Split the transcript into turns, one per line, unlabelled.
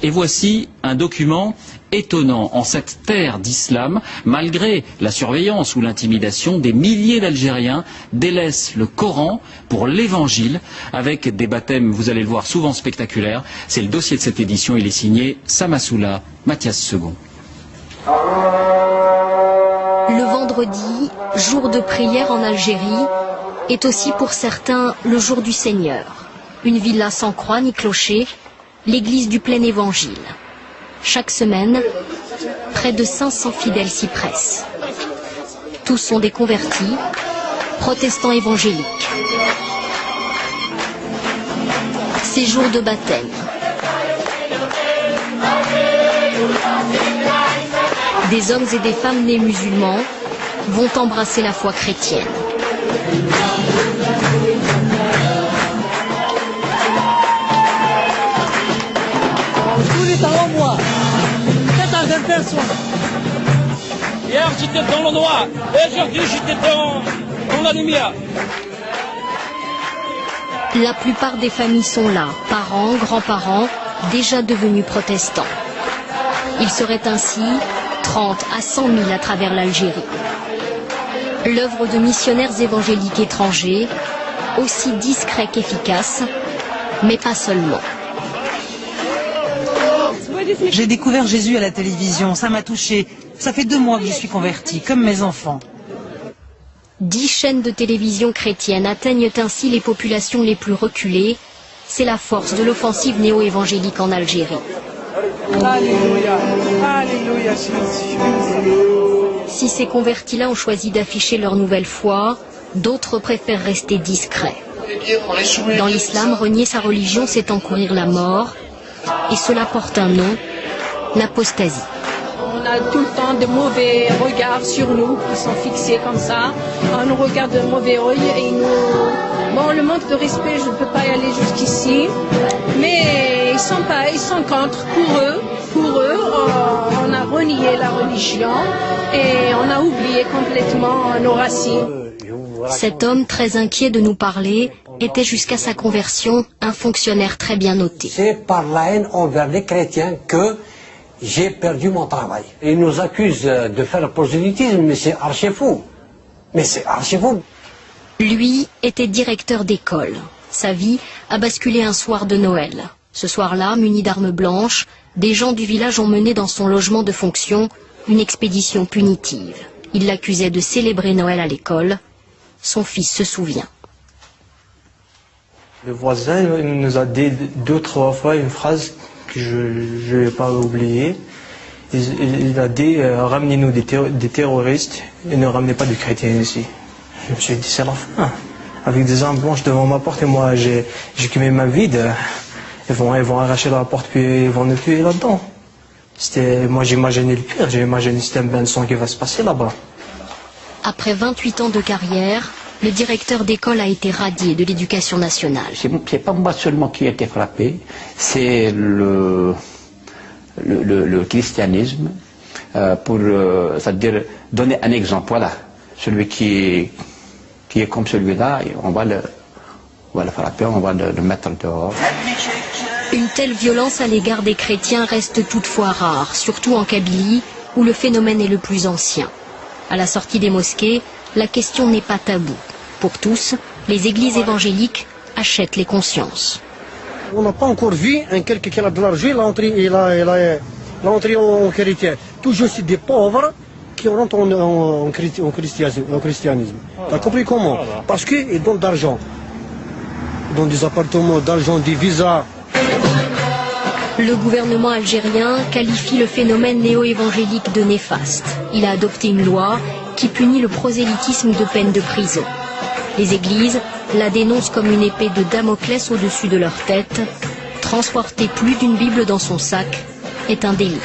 Et voici un document étonnant. En cette terre d'islam, malgré la surveillance ou l'intimidation, des milliers d'Algériens délaissent le Coran pour l'Évangile, avec des baptêmes, vous allez le voir, souvent spectaculaires. C'est le dossier de cette édition, il est signé Samassoula, Mathias II.
Le vendredi, jour de prière en Algérie, est aussi pour certains le jour du Seigneur. Une villa sans croix ni clocher, l'église du plein évangile. Chaque semaine, près de 500 fidèles s'y pressent. Tous sont des convertis, protestants évangéliques. C'est jour de baptême. Des hommes et des femmes nés musulmans vont embrasser la foi chrétienne.
Tous les talents moi, c'est un jeune personne.
Hier j'étais dans le noir, et aujourd'hui j'étais dans la lumière.
La plupart des familles sont là, parents, grands-parents, déjà devenus protestants. Il serait ainsi 30 à 100 000 à travers l'Algérie. L'œuvre de missionnaires évangéliques étrangers, aussi discret qu'efficace, mais pas seulement.
J'ai découvert Jésus à la télévision, ça m'a touché. Ça fait 2 mois que je suis convertie, comme mes enfants.
10 chaînes de télévision chrétiennes atteignent ainsi les populations les plus reculées. C'est la force de l'offensive néo-évangélique en Algérie.
Alléluia, Alléluia.
Si ces convertis-là ont choisi d'afficher leur nouvelle foi, d'autres préfèrent rester discrets. Dans l'islam, renier sa religion, c'est encourir la mort. Et cela porte un nom, l'apostasie.
On a tout le temps de mauvais regards sur nous qui sont fixés comme ça. On nous regarde de mauvais œil et nous... Bon, le manque de respect, je ne peux pas y aller jusqu'ici. Mais ils sont contre. Pour eux, on a renié la religion et on a oublié complètement nos racines.
Cet homme, très inquiet de nous parler, était jusqu'à sa conversion un fonctionnaire très bien noté.
C'est par la haine envers les chrétiens que j'ai perdu mon travail. Ils nous accusent de faire le prosélytisme, mais c'est archi faux.
Lui était directeur d'école. Sa vie a basculé un soir de Noël. Ce soir-là, munis d'armes blanches, des gens du village ont mené dans son logement de fonction une expédition punitive. Ils l'accusaient de célébrer Noël à l'école. Son fils se souvient.
Le voisin nous a dit 2-3 fois une phrase que je ne vais pas oublier. Il a dit ramenez-nous des terroristes et ne ramenez pas de chrétiens ici. Je me suis dit c'est la fin. Avec des armes blanches devant ma porte et moi j'ai que mes mains vides. Ils vont arracher la porte puis ils vont nous tuer là-dedans. Moi j'imaginais le pire, j'ai imaginé c'était un bain de sang qui va se passer là-bas.
Après 28 ans de carrière, le directeur d'école a été radié de l'éducation nationale.
C'est pas moi seulement qui ai été frappé, c'est le christianisme, pour c'est-à-dire donner un exemple. Voilà, celui qui est comme celui-là, on va le frapper, on va le mettre dehors.
Une telle violence à l'égard des chrétiens reste toutefois rare, surtout en Kabylie, où le phénomène est le plus ancien. À la sortie des mosquées, la question n'est pas taboue. Pour tous, les églises évangéliques achètent les consciences.
On n'a pas encore vu quelqu'un qui a de l'argent, il a entré en chrétien. Toujours c'est des pauvres qui rentrent en christianisme. Tu as compris comment? Parce qu'ils donnent de l'argent. Ils donnent des appartements, d'argent, des visas.
Le gouvernement algérien qualifie le phénomène néo-évangélique de néfaste. Il a adopté une loi qui punit le prosélytisme de peine de prison. Les églises la dénoncent comme une épée de Damoclès au-dessus de leur tête. Transporter plus d'une Bible dans son sac est un délit.